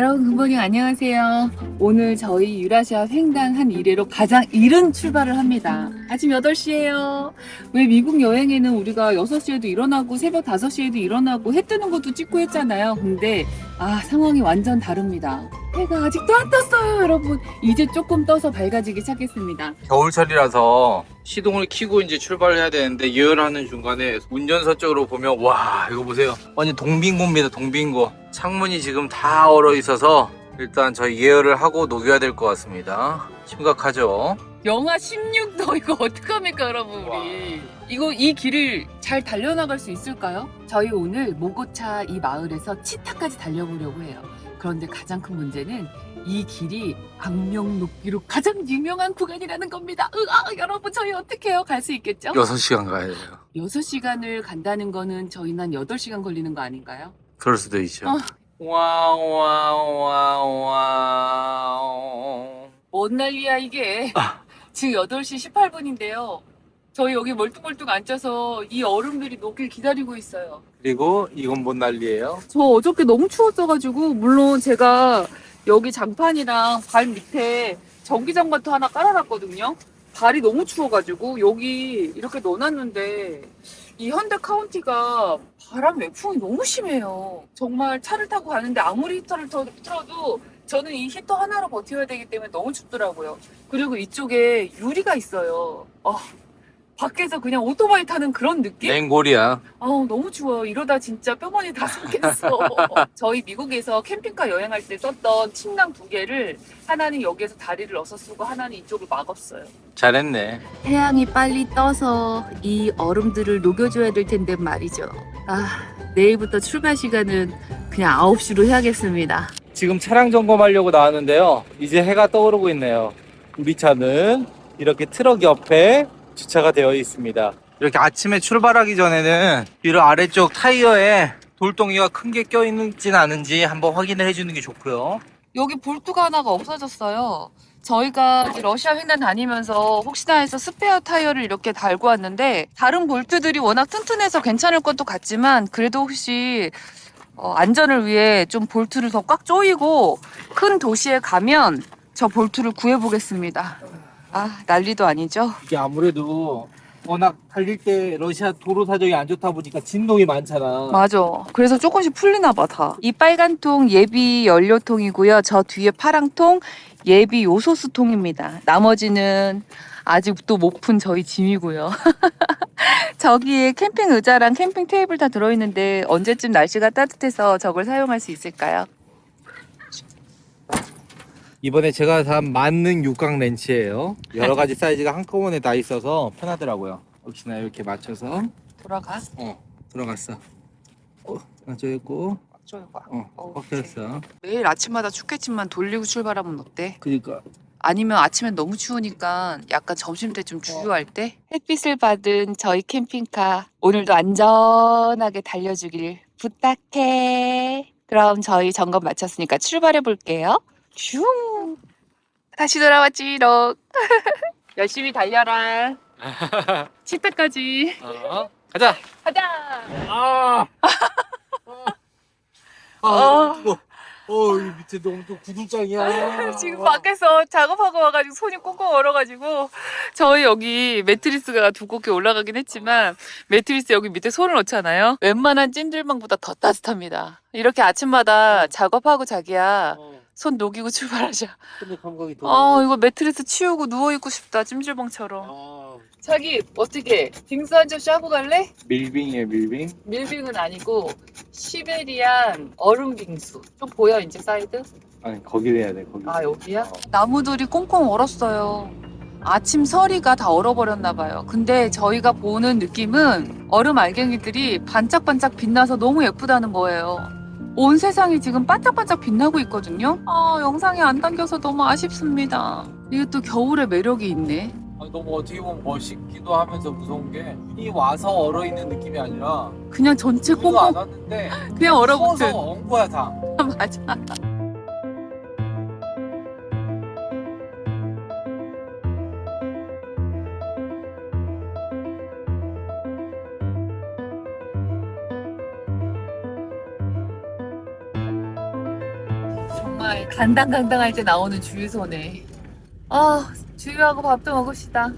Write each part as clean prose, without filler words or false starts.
여러분 굿모닝 안녕하세요. 오늘 저희 유라시아 횡단한 이래로 가장 이른 출발을 합니다. 아침 8시예요. 왜 미국 여행에는 우리가 6시에도 일어나고 새벽 5시에도 일어나고 해 뜨는 것도 찍고 했잖아요. 근데 상황이 완전 다릅니다. 해가 아직도 안 떴어요 여러분. 이제 조금 떠서 밝아지기 시작했습니다. 겨울철이라서 시동을 켜고 이제 출발을 해야 되는데 예열하는 중간에 운전석 쪽으로 보면 와 이거 보세요, 완전 동빙고입니다. 동빙고. 창문이 지금 다 얼어 있어서 일단 저희 예열을 하고 녹여야 될 것 같습니다. 심각하죠? 영하 16도 이거 어떡합니까 여러분 우리. 이 길을 잘 달려나갈 수 있을까요? 저희 오늘 모고차 이 마을에서 치타까지 달려보려고 해요. 그런데 가장 큰 문제는 이 길이 악명 높기로 가장 유명한 구간이라는 겁니다. 여러분 저희 어떻게 해요? 갈 수 있겠죠? 6시간 가야 돼요. 6시간을 간다는 거는 저희는 한 8시간 걸리는 거 아닌가요? 그럴 수도 있죠. 뭔 난리야 이게. 지금 8시 18분인데요. 저희 여기 멀뚱멀뚱 앉아서 이 얼음들이 녹길 기다리고 있어요. 그리고 이건 뭔 난리예요? 저 어저께 너무 추웠어가지고 물론 제가 여기 장판이랑 발 밑에 전기장판도 하나 깔아놨거든요. 발이 너무 추워가지고 여기 이렇게 넣어놨는데 이 현대 카운티가 바람 외풍이 너무 심해요. 정말 차를 타고 가는데 아무리 히터를 틀어도 저는 이 히터 하나로 버텨야 되기 때문에 너무 춥더라고요. 그리고 이쪽에 유리가 있어요. 밖에서 그냥 오토바이 타는 그런 느낌? 냉골이야. 너무 추워요. 이러다 진짜 뼈머리 다 썩겠어. 저희 미국에서 캠핑카 여행할 때 썼던 침낭 2개를 하나는 여기에서 다리를 넣어서 쓰고 하나는 이쪽을 막았어요. 잘했네. 태양이 빨리 떠서 이 얼음들을 녹여줘야 될 텐데 말이죠. 내일부터 출발 시간은 그냥 9시로 해야겠습니다. 지금 차량 점검하려고 나왔는데요. 이제 해가 떠오르고 있네요. 우리 차는 이렇게 트럭 옆에 주차가 되어 있습니다. 이렇게 아침에 출발하기 전에는 뒤로 아래쪽 타이어에 돌덩이가 큰 게 껴있는지는 않은지 한번 확인을 해주는 게 좋고요. 여기 볼트가 하나가 없어졌어요. 저희가 이제 러시아 횡단 다니면서 혹시나 해서 스페어 타이어를 이렇게 달고 왔는데 다른 볼트들이 워낙 튼튼해서 괜찮을 것도 같지만 그래도 혹시 안전을 위해 좀 볼트를 더 꽉 조이고 큰 도시에 가면 저 볼트를 구해보겠습니다. 난리도 아니죠? 이게 아무래도 워낙 달릴 때 러시아 도로 사정이 안 좋다 보니까 진동이 많잖아. 맞아. 그래서 조금씩 풀리나 봐 다. 이 빨간 통 예비 연료통이고요. 저 뒤에 파란 통 예비 요소수 통입니다. 나머지는 아직도 못 푼 저희 짐이고요. 저기에 캠핑 의자랑 캠핑 테이블 다 들어있는데 언제쯤 날씨가 따뜻해서 저걸 사용할 수 있을까요? 이번에 제가 산 만능 육각 렌치예요. 여러 가지 사이즈가 한꺼번에 다 있어서 편하더라고요. 역시나 이렇게 맞춰서 돌아가. 들어갔어. 맞춰있고 꺾였어. 매일 아침마다 춥겠지만 돌리고 출발하면 어때? 그니까 아니면 아침엔 너무 추우니까 약간 점심때쯤 주유할 때 햇빛을 받은 저희 캠핑카 오늘도 안전하게 달려주길 부탁해. 그럼 저희 점검 마쳤으니까 출발해 볼게요. 슝! 다시 돌아왔지롱. 열심히 달려라. 치타까지. 가자. 가자. 이 밑에 너무 또 구두장이야. 지금 밖에서 작업하고 와가지고 손이 꽁꽁 얼어가지고 저희 여기 매트리스가 두껍게 올라가긴 했지만 매트리스 여기 밑에 손을 넣잖아요. 웬만한 찜질방보다 더 따뜻합니다. 이렇게 아침마다 작업하고 자기야 손 녹이고 출발하자. 근데 감각이 더. 이거 매트리스 치우고 누워있고 싶다 찜질방처럼. 자기 어떻게 빙수 한 접시 하고 갈래? 밀빙이에요, 밀빙. 밀빙은 아니고 시베리안 얼음 빙수. 좀 보여 이제 사이드? 아니 거기 해야 돼, 거기. 여기야? 나무들이 꽁꽁 얼었어요. 아침 서리가 다 얼어버렸나 봐요. 근데 저희가 보는 느낌은 얼음 알갱이들이 반짝반짝 빛나서 너무 예쁘다는 거예요. 온 세상이 지금 반짝반짝 빛나고 있거든요. 영상에 안 담겨서 너무 아쉽습니다. 이게 또 겨울의 매력이 있네. 너무 어떻게 보면 멋있기도 하면서 무서운 게 눈이 와서 얼어있는 느낌이 아니라 그냥 전체 눈도 안 꽁꽁 왔는데 그냥 얼어붙은. 추워서 엉 거야 다. 맞아. 정말 간당간당할 때 나오는 주유소네. 주유하고 밥도 먹읍시다.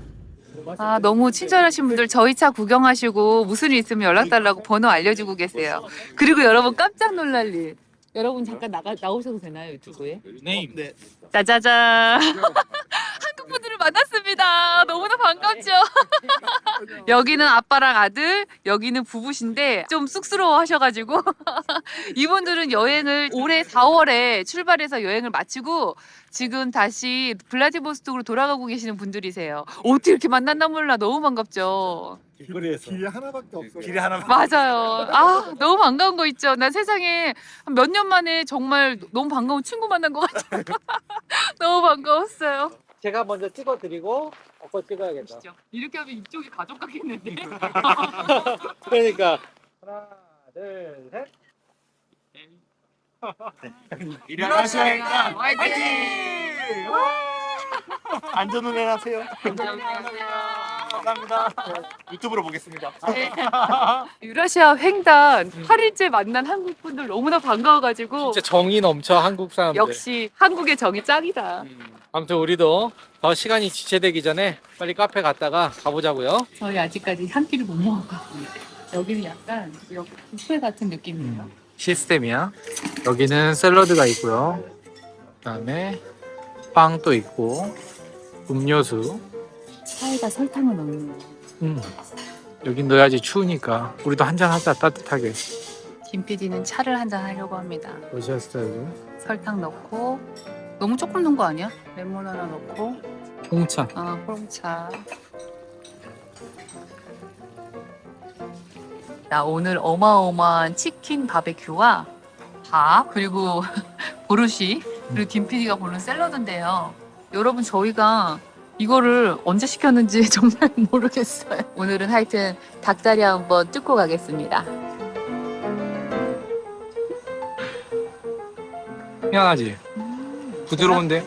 너무 친절하신 분들 저희 차 구경하시고 무슨 일 있으면 연락달라고 번호 알려주고 계세요. 그리고 여러분 깜짝 놀랄 일. 여러분 잠깐 나오셔도 되나요, 유튜브에? 네. 짜자잔. 한국 분들을 만났습니다. 너무나 반갑죠? 여기는 아빠랑 아들, 여기는 부부신데 좀 쑥스러워 하셔가지고 이분들은 여행을 올해 4월에 출발해서 여행을 마치고 지금 다시 블라디보스톡으로 돌아가고 계시는 분들이세요. 어떻게 이렇게 만났나 몰라. 너무 반갑죠. 길거리에서. 길이 하나밖에 없어요. 길이 하나만. 맞아요. 너무 반가운 거 있죠. 난 세상에 몇 년 만에 정말 너무 반가운 친구 만난 것 같아요. 너무 반가웠어요. 제가 먼저 찍어드리고 아빠 찍어야겠다. 보시죠. 이렇게 하면 이쪽이 가족 같겠는데. 그러니까 하나, 둘, 셋. 일하셔야 화이팅! 안전운행 하세요. 감사합니다. 유튜브로 보겠습니다. 유라시아 횡단 8일째 만난 한국 분들 너무나 반가워가지고 진짜 정이 넘쳐 한국 사람들. 역시 한국의 정이 짱이다. 아무튼 우리도 더 시간이 지체되기 전에 빨리 카페 갔다가 가보자고요. 저희 아직까지 한 끼를 못 먹었거든요. 여기는 약간 뷔페 같은 느낌이에요. 시스템이야. 여기는 샐러드가 있고요. 그다음에 빵도 있고 음료수. 차에다 설탕을 넣는 거. 여긴 넣어야지 추우니까 우리도 한잔 하자 따뜻하게. 김 PD는 차를 한잔 하려고 합니다. 러시아 스타일로. 설탕 넣고 너무 조금 넣은 거 아니야? 레몬 하나 넣고 홍차. 홍차. 나 오늘 어마어마한 치킨 바베큐와 밥 그리고 보르시 그리고 김 PD가 고른 샐러드인데요. 여러분 저희가 이거를 언제 시켰는지 정말 모르겠어요. 오늘은 하여튼 닭다리 한번 뜯고 가겠습니다. 희한하지? 부드러운데?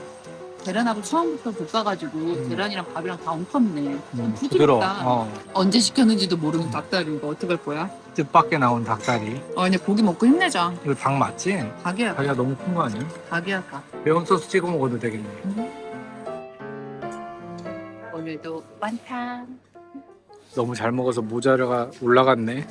계란하고 처음부터 볶아가지고 계란이랑 밥이랑 다 엉켰네. 부드러워. 부드럽다. 언제 시켰는지도 모르는 닭다리 이거 어떡할 거야? 뜻밖에 나온 닭다리. 그냥 고기 먹고 힘내자. 이거 닭 맞지? 닭이야. 닭이가 너무 큰 거 아니야? 닭이야 닭. 매운 소스 찍어 먹어도 되겠네. 오늘도 완탕. 너무 잘 먹어서 모자가 올라갔네.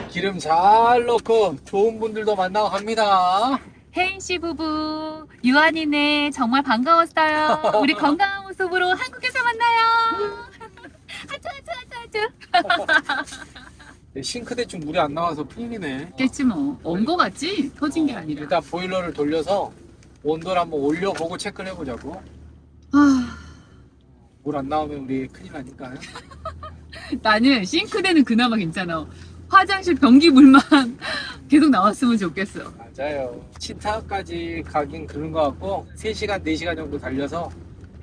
기름 잘 넣고 좋은 분들도 만나고 갑니다. 혜인 씨 부부, 유한이네 정말 반가웠어요. 우리 건강한 모습으로 한국에서 만나요. 하트. 싱크대 좀 물이 안 나와서 큰일이네. 겠지 뭐. 온 거 같지? 터진 게 아니라. 일단 보일러를 돌려서 온도를 한번 올려보고 체크를 해보자고. 물 안 나오면 우리 큰일 나니까. 나는 싱크대는 그나마 괜찮아. 화장실 변기 물만 계속 나왔으면 좋겠어. 맞아요. 치타까지 가긴 그런 것 같고 3시간, 4시간 정도 달려서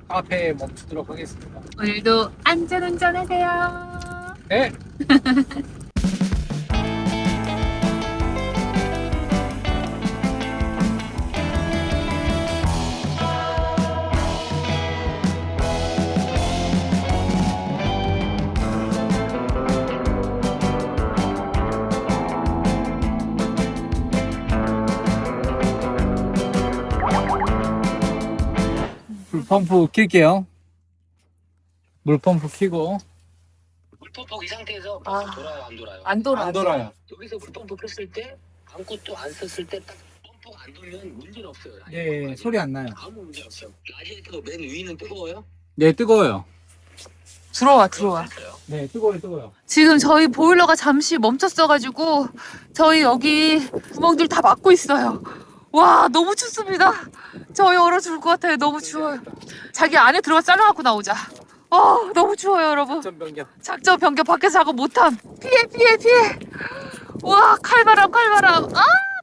카페에 멈추도록 하겠습니다. 오늘도 안전운전 하세요. 네! 물펌프 킬게요. 물펌프 켜고. 물펌프 이 상태에서 아. 돌아요, 안 돌아요? 안 돌아. 안 돌아요. 여기서 물펌프 켰을 때 아무것도 안 썼을 때 딱 펌프가 안 돌면 문제는 없어요. 예, 소리 안 나요. 아무 문제 없어요. 라디에이터 맨 위는 뜨거워요? 네, 뜨거워요. 들어와. 네, 뜨거워요. 지금 저희 보일러가 잠시 멈췄어가지고 저희 여기 구멍들 다 막고 있어요. 와 너무 춥습니다. 저희 얼어 죽을 것 같아요. 너무 추워요. 자기 안에 들어가 잘라갖고 나오자. 너무 추워요 여러분. 전 변경. 작전 변경 밖에서 작업 못함. 피해. 와 칼바람.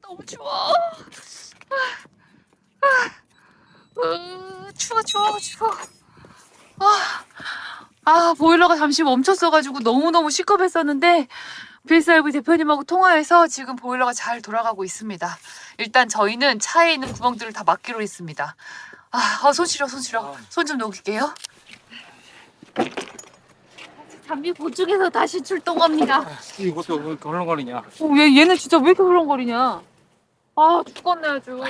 너무 추워. 추워. 보일러가 잠시 멈췄어가지고 너무너무 시겁했었는데 BSRV 대표님하고 통화해서 지금 보일러가 잘 돌아가고 있습니다. 일단 저희는 차에 있는 구멍들을 다 막기로 했습니다. 손 시려. 손 좀 녹일게요. 잠비 보충해서 다시 출동합니다. 이것도 왜 이렇게 헐렁거리냐. 얘는 진짜 왜 이렇게 흘렁거리냐. 아, 죽겠네 아주.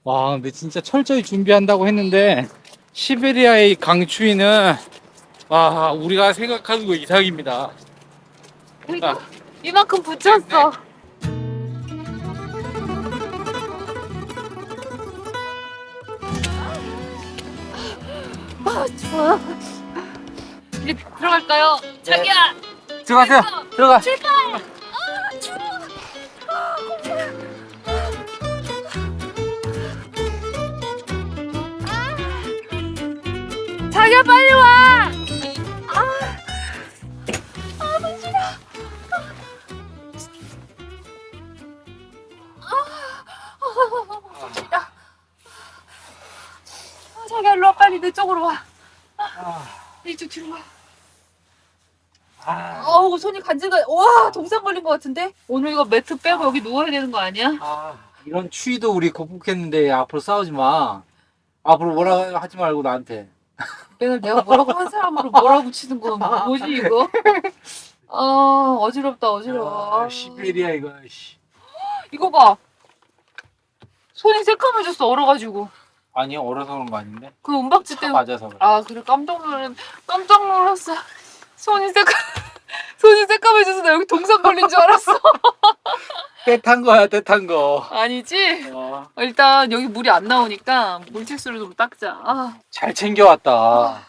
와, 근데 진짜 철저히 준비한다고 했는데 시베리아의 강추위는 와, 우리가 생각하는 거 이상입니다. 그러니까 이만큼 붙였어. 아, 추워. 이제 들어갈까요? 자기야! 들어가세요. 들어가. 출발! 아, 추워. 아, 자기야, 빨리 와! 손 시려. 자기야, 일로 와. 빨리 내 쪽으로 와. 이쪽 뒤로 와. 어우, 손이 간질간. 와, 동상 걸린 것 같은데? 오늘 이거 매트 빼고 여기 누워야 되는 거 아니야? 이런 추위도 우리 극복했는데 앞으로 싸우지 마. 앞으로 뭐라 하지 말고 나한테. 맨날 내가 뭐라고 한 사람으로 뭐라고 치는 건 뭐지 이거? 어지럽다 어지러워. 시베리아 이거. 이거 봐. 손이 새까매졌어 얼어가지고. 아니 얼어서 그런 거 아닌데? 그 은박지 때문에. 맞아서 그래. 아 그래 깜짝 놀랐어. 손이 새까매져서 나 여기 동상 걸린 줄 알았어. 때 탄 거야, 때 탄 거. 아니지? 일단 여기 물이 안 나오니까 물티슈로 좀 닦자. 잘 챙겨왔다.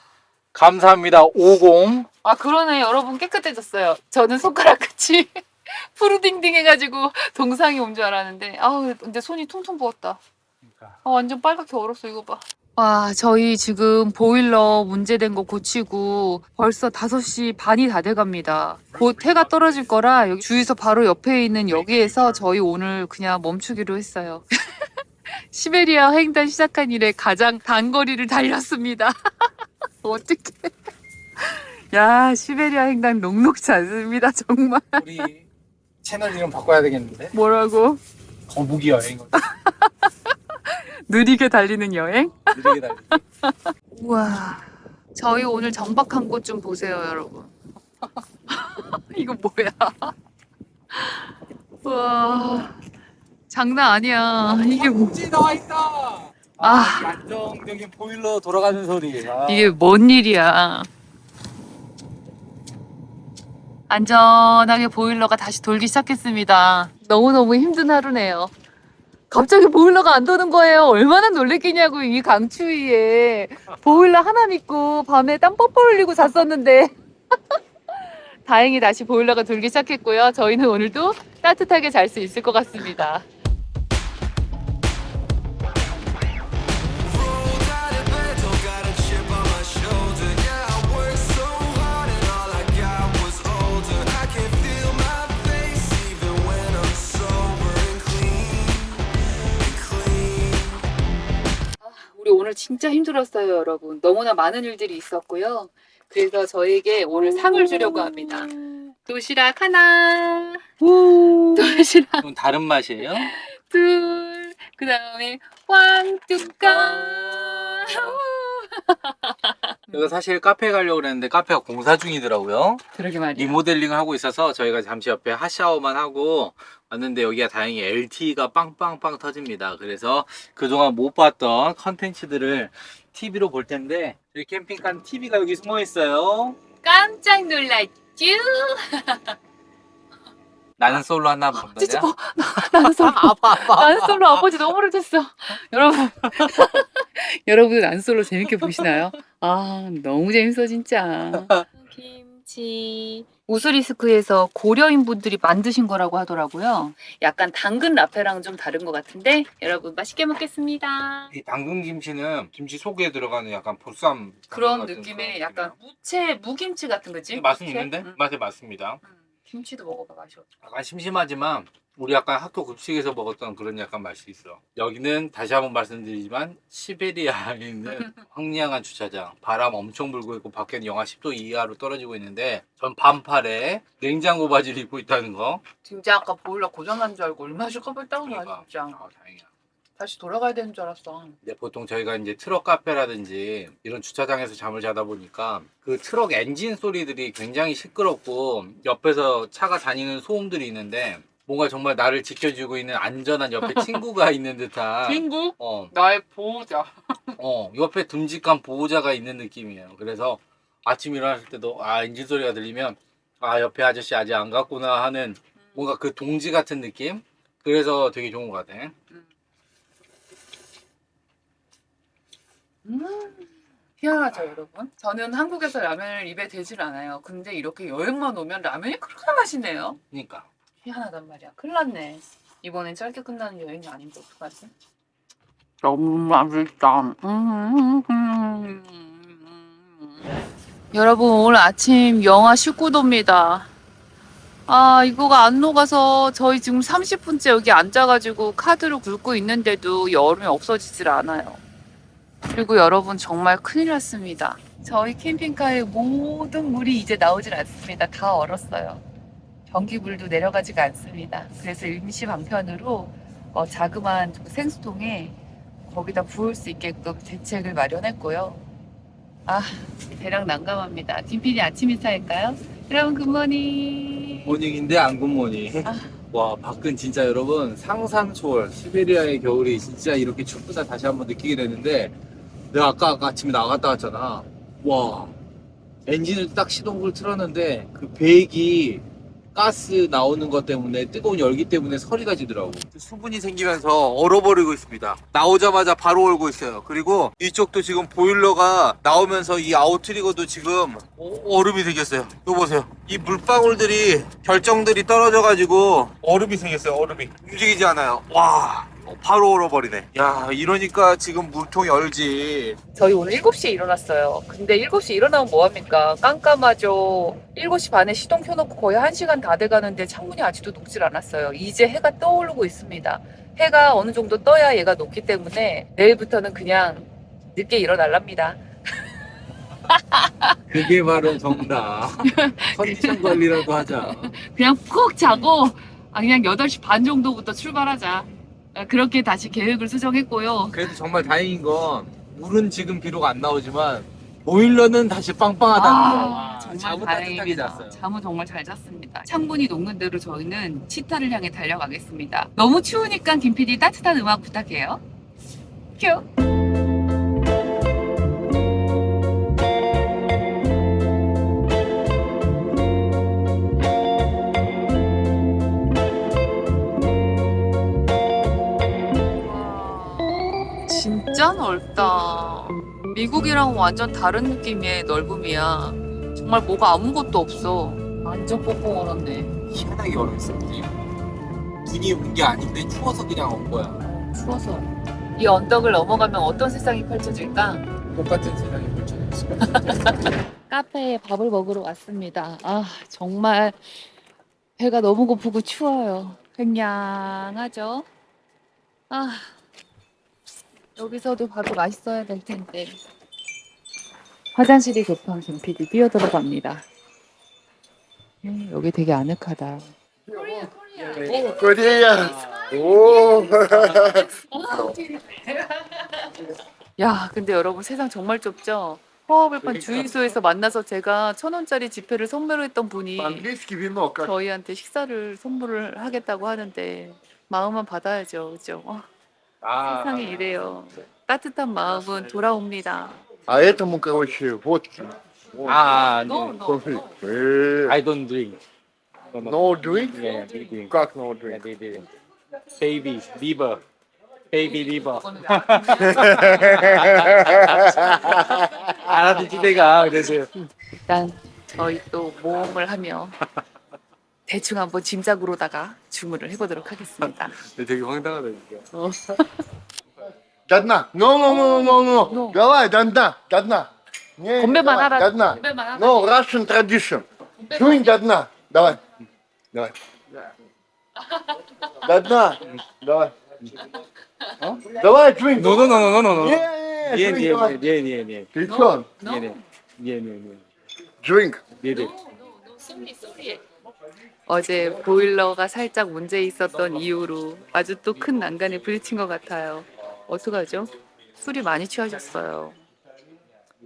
감사합니다. 50. 그러네. 여러분 깨끗해졌어요. 저는 손가락 끝이 푸르딩딩 해가지고 동상이 온 줄 알았는데 근데 손이 퉁퉁 부었다. 완전 빨갛게 얼었어. 이거 봐. 와, 저희 지금 보일러 문제된 거 고치고 벌써 5시 반이 다 돼갑니다. 곧 해가 떨어질 거라 여기 주유소 바로 옆에 있는 여기에서 저희 오늘 그냥 멈추기로 했어요. 시베리아 횡단 시작한 이래 가장 단거리를 달렸습니다. 어떡해. 야, 시베리아 횡단 녹록지 않습니다. 정말. 우리 채널 이름 바꿔야 되겠는데? 뭐라고? 거북이 여행. 느리게 달리는 여행? 느리게 달리기. 우와, 저희 오늘 정박한 곳 좀 보세요, 여러분. 이거 뭐야? 우와, 장난 아니야. 이게 뭐? 목지 나와 있다. 안정적인 보일러 돌아가는 소리. 이게 뭔 일이야? 안전하게 보일러가 다시 돌기 시작했습니다. 너무너무 힘든 하루네요. 갑자기 보일러가 안 도는 거예요. 얼마나 놀랬겠냐고, 이 강추위에. 보일러 하나 믿고 밤에 땀 뻘뻘 흘리고 잤었는데. 다행히 다시 보일러가 돌기 시작했고요. 저희는 오늘도 따뜻하게 잘 수 있을 것 같습니다. 우리 오늘 진짜 힘들었어요, 여러분. 너무나 많은 일들이 있었고요. 그래서 저에게 오늘 상을 주려고 합니다. 도시락 하나, 도시락 좀 다른 맛이에요? 둘, 그 다음에 왕뚜껑. 이거 사실 카페에 가려고 그랬는데 카페가 공사 중이더라고요. 그러게 말이야. 리모델링을 하고 있어서 저희가 잠시 옆에 핫샤워만 하고 왔는데 여기가 다행히 LTE가 빵빵빵 터집니다. 그래서 그동안 못 봤던 컨텐츠들을 TV로 볼 텐데 저희 캠핑카 TV가 여기 숨어 있어요. 깜짝 놀랐쥬? 나는 솔로 하나 본 진짜 거냐? 나는 솔로. 아파. 나는 솔로 아버지 너무 오래됐어. 여러분. 여러분들 난 솔로 재밌게 보시나요? 너무 재밌어 진짜. 김치. 우스리스크에서 고려인 분들이 만드신 거라고 하더라고요. 약간 당근 라페랑 좀 다른 것 같은데 여러분 맛있게 먹겠습니다. 이 당근 김치는 김치 속에 들어가는 약간 보쌈 그런 같은 느낌의 그런 약간 무김치 같은 거지? 맛은 무채? 있는데 응. 맛이 맞습니다. 김치도 먹어봐 맛이 어때? 약간 심심하지만 우리 약간 학교 급식에서 먹었던 그런 약간 맛이 있어. 여기는 다시 한번 말씀드리지만 시베리아에 있는 황량한 주차장. 바람 엄청 불고 있고 밖에는 영하 10도 이하로 떨어지고 있는데 전 반팔에 냉장고 바지를 입고 있다는 거. 진짜 아까 보일러 고장난 줄 알고 얼마나 깜빡 그러니까. 진짜. 다행이야. 다시 돌아가야 되는 줄 알았어. 근데 보통 저희가 이제 트럭 카페라든지 이런 주차장에서 잠을 자다 보니까 그 트럭 엔진 소리들이 굉장히 시끄럽고 옆에서 차가 다니는 소음들이 있는데 뭔가 정말 나를 지켜주고 있는 안전한 옆에 친구가 있는 듯한 친구? 어, 나의 보호자. 옆에 듬직한 보호자가 있는 느낌이에요. 그래서 아침 일어났을 때도 엔진 소리가 들리면 옆에 아저씨 아직 안 갔구나 하는 뭔가 그 동지 같은 느낌? 그래서 되게 좋은 것 같아. 희한하죠, 여러분? 저는 한국에서 라면을 입에 대질 않아요. 근데 이렇게 여행만 오면 라면이 그렇게 맛있네요. 그러니까. 희한하단 말이야. 큰일 났네. 이번엔 짧게 끝나는 여행이 아닌데 어떡하지? 너무 맛있다. 여러분, 오늘 아침 영하 19도입니다. 이거가 안 녹아서 저희 지금 30분째 여기 앉아가지고 카드로 긁고 있는데도 여름이 없어지질 않아요. 그리고 여러분 정말 큰일 났습니다. 저희 캠핑카의 모든 물이 이제 나오질 않습니다. 다 얼었어요. 전기불도 내려가지가 않습니다. 그래서 임시 방편으로 자그마한 생수통에 거기다 부을 수 있게끔 대책을 마련했고요. 대략 난감합니다. 딘필이 아침 인사할까요? 여러분 굿모닝. 모닝인데 안 굿모닝. 와, 밖은 진짜 여러분 상상 초월. 시베리아의 겨울이 진짜 이렇게 춥구나 다시 한번 느끼게 되는데 내가 아까 아침에 나갔다 왔잖아. 와, 엔진을 딱 시동을 틀었는데 그 배기 가스 나오는 것 때문에 뜨거운 열기 때문에 서리가 지더라고. 수분이 생기면서 얼어버리고 있습니다. 나오자마자 바로 얼고 있어요. 그리고 이쪽도 지금 보일러가 나오면서 이 아웃트리거도 지금 얼음이 생겼어요. 이거 보세요. 이 물방울들이 결정들이 떨어져가지고 얼음이 생겼어요. 얼음이 움직이지 않아요. 와, 바로 얼어버리네. 야, 이러니까 지금 물통 열지. 저희 오늘 7시에 일어났어요. 근데 7시에 일어나면 뭐합니까? 깜깜하죠. 7시 반에 시동 켜놓고 거의 1시간 다 돼가는데 창문이 아직도 녹질 않았어요. 이제 해가 떠오르고 있습니다. 해가 어느 정도 떠야 얘가 녹기 때문에 내일부터는 그냥 늦게 일어날랍니다. 그게 바로 정답. 컨디션 관리라도 하자. 그냥 푹 자고 그냥 8시 반 정도부터 출발하자. 그렇게 다시 계획을 수정했고요. 그래도 정말 다행인 건 물은 지금 비록 안 나오지만 보일러는 다시 빵빵하다는 거. 와, 정말 잠은 따뜻하게 다행입니다. 잤어요. 잠은 정말 잘 잤습니다. 창문이 녹는 대로 저희는 치타를 향해 달려가겠습니다. 너무 추우니까 김PD 따뜻한 음악 부탁해요. 큐! 진짜 넓다. 미국이랑 완전 다른 느낌의 넓음이야. 정말 뭐가 아무것도 없어. 완전 뽕뽕 얼었네. 희한하게 얼었어. 눈이 온 게 아닌데 추워서 그냥 온 거야. 추워서. 이 언덕을 넘어가면 어떤 세상이 펼쳐질까? 똑같은 세상이 펼쳐졌어. 카페에 밥을 먹으러 왔습니다. 정말 배가 너무 고프고 추워요. 굉장하죠? 여기서도 밥이 맛있어야 될 텐데. 화장실이 급한 김PD 뛰어들어갑니다. 여기 되게 아늑하다. 코리아. 오. 야, 근데 여러분 세상 정말 좁죠? 허허벌판 주유소에서 만나서 제가 1,000원짜리 지폐를 선물로 했던 분이 По-английски вино как? 저희한테 식사를 선물을 하겠다고 하는데 마음만 받아야죠, 그죠? 세상에 이래요. 따뜻한 마음은 돌아옵니다. А этому, короче, водки. No, no, Кофе. no. I don't drink. No drink? Yeah, they drink. Как no drink? They drink. Baby liver. Baby liver. 알아듣지 내가 그래서. 일단 저희 또 모험을 하며 대충 한번 짐작으로다가 주문을 해보도록 하겠습니다. 되게 황당하다 진짜. До дна. No, no, no, no, no. No. Давай, до дна, до дна. Не, 건배만 давай, 하라. до дна. 건배만 하라. No, Russian tradition. Drink до дна. Давай. Давай. До дна. Давай. Давай, drink. 노노노노노노. Не, 예, drink, 예, давай. 예, 예, 예. Ты чё? No, 예, 예, 예. Drink. 예, 예. 어제 보일러가 살짝 문제 있었던 이후로 아주 또 큰 난간에 부딪힌 것 같아요. 어떡하죠? 술이 많이 취하셨어요.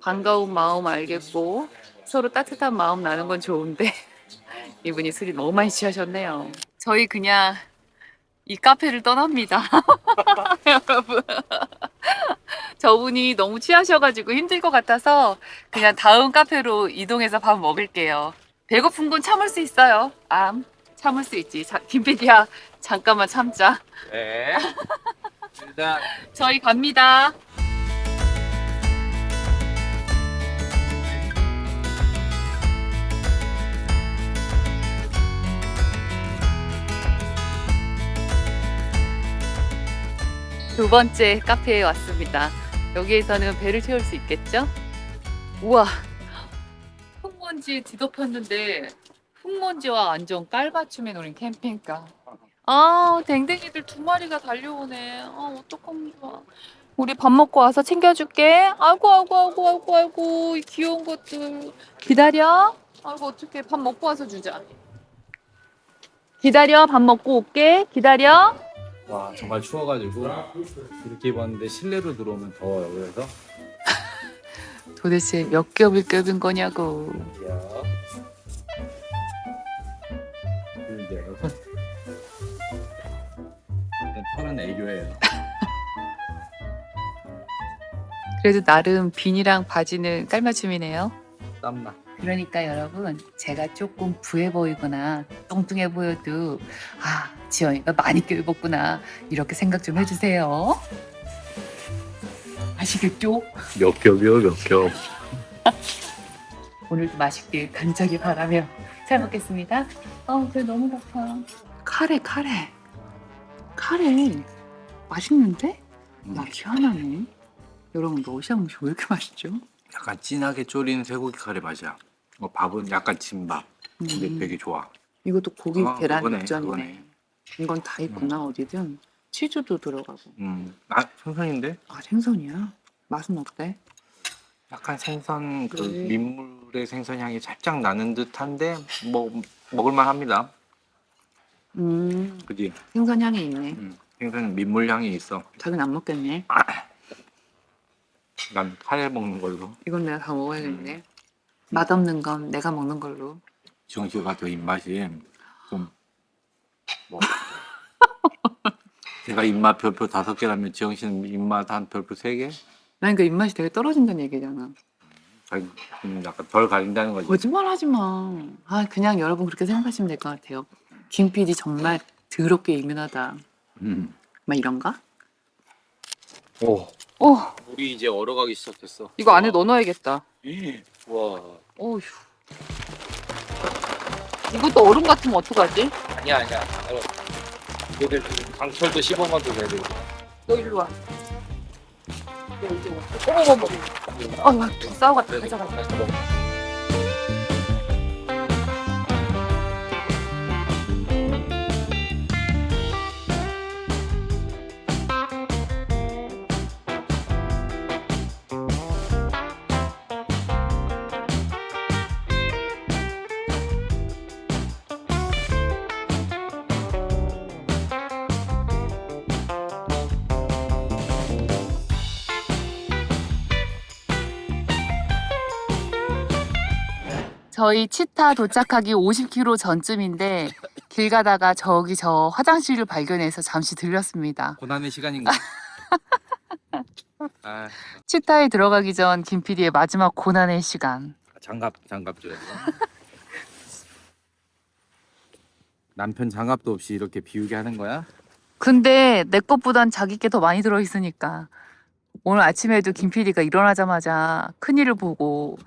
반가운 마음 알겠고 서로 따뜻한 마음 나는 건 좋은데 이분이 술이 너무 많이 취하셨네요. 저희 그냥 이 카페를 떠납니다. 여러분. 저분이 너무 취하셔가지고 힘들 것 같아서 그냥 다음 카페로 이동해서 밥 먹을게요. 배고픈 건 참을 수 있어요. 참을 수 있지. 김PD야, 잠깐만 참자. 네. 일단 저희 갑니다. 두 번째 카페에 왔습니다. 여기에서는 배를 채울 수 있겠죠? 우와, 흙먼지에 뒤덮였는데 흙먼지와 완전 깔맞춤에 노린 캠핑카. 댕댕이들 2마리가 달려오네. 어떡하면 좋아. 우리 밥 먹고 와서 챙겨줄게. 아이고, 이 귀여운 것들. 기다려. 아이고, 어떡해. 밥 먹고 와서 주자. 기다려, 밥 먹고 올게. 기다려. 와 정말 추워가지고 이렇게 입었는데 실내로 들어오면 더워요. 그래서 도대체 몇 겹을 껴든 거냐고. 이제 털은 애교예요. 그래도 나름 비니랑 바지는 깔맞춤이네요. 땀나. 그러니까 여러분, 제가 조금 부해 보이거나 뚱뚱해 보여도 지연이가 많이 껴입었구나 이렇게 생각 좀 해주세요. 아시겠죠? 몇 겹이요, 몇 겹. 오늘도 맛있게 간절히 바라며 잘 먹겠습니다. 배 너무 고파. 카레 맛있는데? 나 희한하네. 여러분 러시아 음식 왜 이렇게 맛있죠? 약간 진하게 졸인 쇠고기 카레 맛이야. 밥은 약간 진밥. 근데 되게 좋아. 이것도 고기 계란 그거네, 육전이네. 그거네. 이건 다 있구나. 어디든 치즈도 들어가고. 생선인데? 생선이야? 맛은 어때? 약간 생선 그 네. 민물의 생선 향이 살짝 나는 듯한데 먹을만 합니다. 그지? 생선 향이 있네. 생선 민물 향이 있어. 자기는 안 먹겠네. 난 카레 먹는 걸로. 이건 내가 다 먹어야겠네. 맛없는 건 내가 먹는 걸로. 지영 씨가 더 입맛이 좀 제가 입맛 별표 5개라면 지영 씨는 입맛 한 별표 3개? 난 그 입맛이 되게 떨어진다는 얘기잖아. 자기는 약간 덜 가린다는 거지. 거짓말 하지 마. 그냥 여러분 그렇게 생각하시면 될 것 같아요. 김 PD 정말 더럽게 예민하다. 막 이런가? 오, 오, 물이 이제 얼어가기 시작했어. 이거 안에 넣어놔야겠다. 와. 어휴. 이것도 얼음 같으면 어떡하지? 아니야. 얘들 강철도 씹어봐도 돼. 너 일로 와. 너 이제 와. 어머. 둘 싸워갔다. 가자. 저희 치타 도착하기 50km 전쯤인데 길 가다가 저기 저 화장실을 발견해서 잠시 들렸습니다. 고난의 시간인가? 치타에 들어가기 전 김PD의 마지막 고난의 시간. 장갑 줘야 돼. 남편 장갑도 없이 이렇게 비우게 하는 거야? 근데 내 것보단 자기 게 더 많이 들어있으니까 오늘 아침에도 김PD가 일어나자마자 큰일을 보고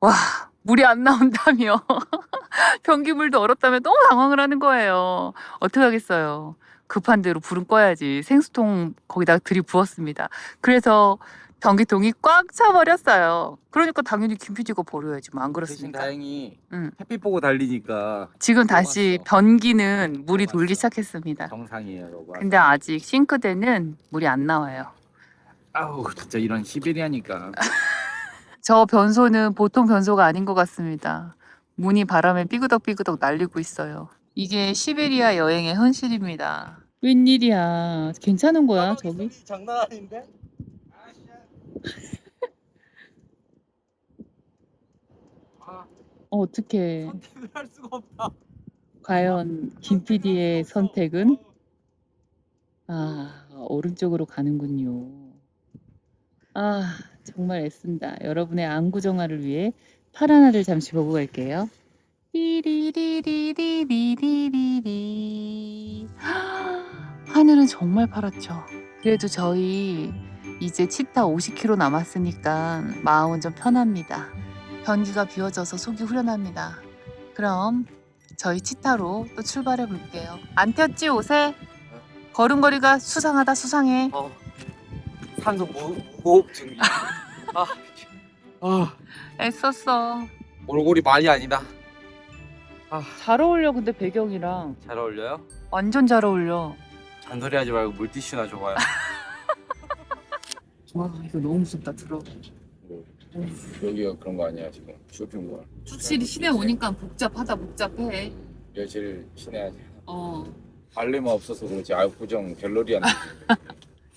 와 물이 안 나온다며 변기물도 얼었다며 너무 당황을 하는 거예요. 어떡하겠어요. 급한 대로 불은 꺼야지. 생수통 거기다가 들이부었습니다. 그래서 변기통이 꽉 차버렸어요. 그러니까 당연히 김PD가 버려야지. 뭐 안 대신 그렇습니까? 다행히 응. 햇빛 보고 달리니까 지금 다시 녹았어. 변기는 물이 돌기 녹았어. 시작했습니다. 정상이에요, 여러분. 근데 아직 싱크대는 물이 안 나와요. 아우 진짜 이런 시베리아니까. 저 변소는 보통 변소가 아닌 것 같습니다. 문이 바람에 삐그덕삐그덕 날리고 있어요. 이게 시베리아 여행의 현실입니다. 웬일이야. 괜찮은 거야, 저기? 장난 아닌데? 어떡해. 선택을 할 수가 없다. 과연 김 PD의 선택은? 아, 오른쪽으로 가는군요. 아, 정말 애쓴다. 여러분의 안구정화를 위해 파란 하늘 잠시 보고 갈게요. 띠리리리리리리리리. 하늘은 정말 파랗죠. 그래도 저희 이제 치타 50km 남았으니까 마음은 좀 편합니다. 변기가 비워져서 속이 후련합니다. 그럼 저희 치타로 또 출발해 볼게요. 안 튀었지 옷에? 걸음걸이가 수상하다 수상해. 산소 무호흡증이. 애썼어. 몰골이 많이 아니다. 잘 어울려 근데 배경이랑 잘 어울려요? 완전 잘 어울려. 잔소리 하지 말고 물티슈나 줘봐요. 와 이거 너무 무섭다 들어. 여기가 그런 거 아니야 지금 쇼핑몰. 확실히 시내 오니까 복잡해. 며칠 지내야지. 어 없어서 그렇지. 압구정 갤러리 안 돼.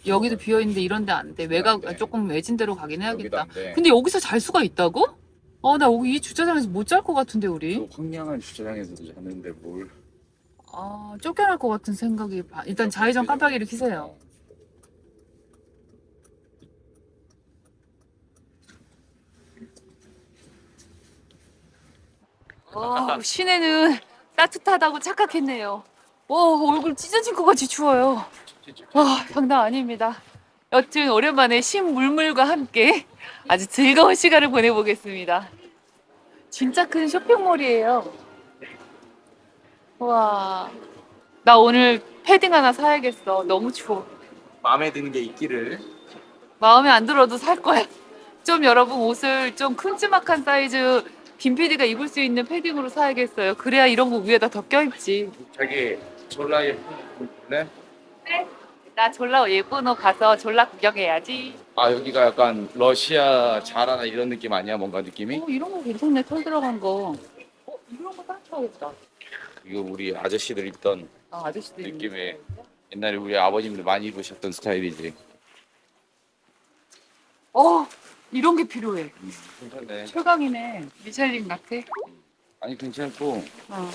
여기도 비어 있는데 이런데 안 돼. 외곽 안 돼. 조금 외진 데로 가긴 여기도 해야겠다. 안 돼. 근데 여기서 잘 수가 있다고? 나 여기 이 주차장에서 못 잘 것 같은데 우리. 또 황량한 주차장에서도 자는데 뭘. 쫓겨날 것 같은 생각이. 일단 좌회전 깜빡이를 켜세요. 시내는 따뜻하다고 착각했네요. 얼굴 찢어진 것 같이 추워요. 장난 아닙니다. 여튼 오랜만에 신물물과 함께 아주 즐거운 시간을 보내보겠습니다. 진짜 큰 쇼핑몰이에요. 와, 나 오늘 패딩 하나 사야겠어. 너무 추워. 마음에 드는 게 있기를. 마음에 안 들어도 살 거야. 좀 여러분 옷을 좀 큼지막한 사이즈 김 PD가 입을 수 있는 패딩으로 사야겠어요. 그래야 이런 거 위에다 더 껴입지. 자기 졸라 예쁜 네? 나 졸라 예쁜 옷 가서 졸라 구경해야지. 여기가 약간 러시아 자라나 이런 느낌 아니야? 뭔가 느낌이? 이런 거 괜찮네. 털 들어간 거. 이런 거 따뜻하겠다. 이거 우리 아저씨들 입던 아저씨들 느낌의 옛날에 우리 아버님들 많이 입으셨던 스타일이지. 이런 게 필요해. 괜찮네. 최강이네. 미첼린 같아. 아니 괜찮고 어.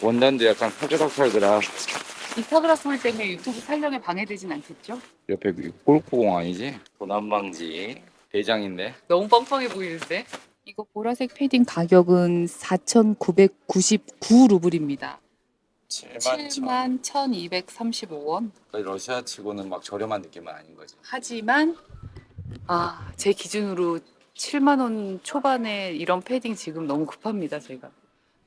원단도 약간 사그락 이 사그라 소리 때문에 유튜브 촬영에 방해되진 않겠죠? 옆에 골프공 아니지? 도난방지 대장인데. 너무 뻥뻥해 보이는데? 이거 보라색 패딩 가격은 4,999 루블입니다. 71,235원. 러시아 치고는 막 저렴한 느낌은 아닌 거지. 하지만 제 기준으로 7만 원 초반에 이런 패딩 지금 너무 급합니다. 제가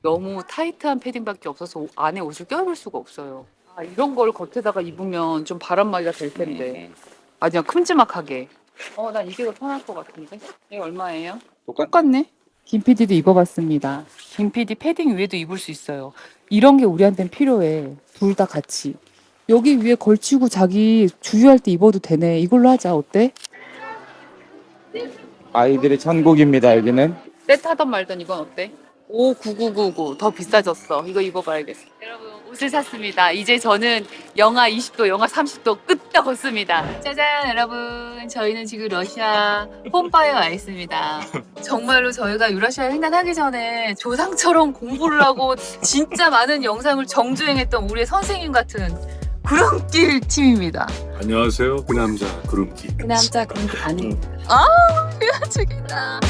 너무 타이트한 패딩밖에 없어서 안에 옷을 껴입을 수가 없어요. 이런 걸 겉에다가 입으면 좀 바람막이가 될 텐데 그냥 큼지막하게. 난 이게 더 편할 것 같은데. 이게 얼마예요? 똑같네. 김 PD도 입어봤습니다. 김 PD 패딩 위에도 입을 수 있어요. 이런 게 우리한테는 필요해. 둘 다 같이. 여기 위에 걸치고 자기 주유할 때 입어도 되네. 이걸로 하자. 어때? 아이들의 천국입니다 여기는. 떼타던 말던 이건 어때? 59999 더 비싸졌어. 이거 입어봐야겠어. 여러분 옷을 샀습니다. 이제 저는 영하 20도, 영하 30도 끄떡 걷습니다. 짜잔 여러분, 저희는 지금 러시아 홈바에 와 있습니다. 정말로 저희가 유러시아 횡단하기 전에 조상처럼 공부를 하고 진짜 많은 영상을 정주행했던 우리의 선생님 같은 구름길 팀입니다. 안녕하세요. 그 남자 구름기. 그 남자 구름길 아닙니다. 죽인다.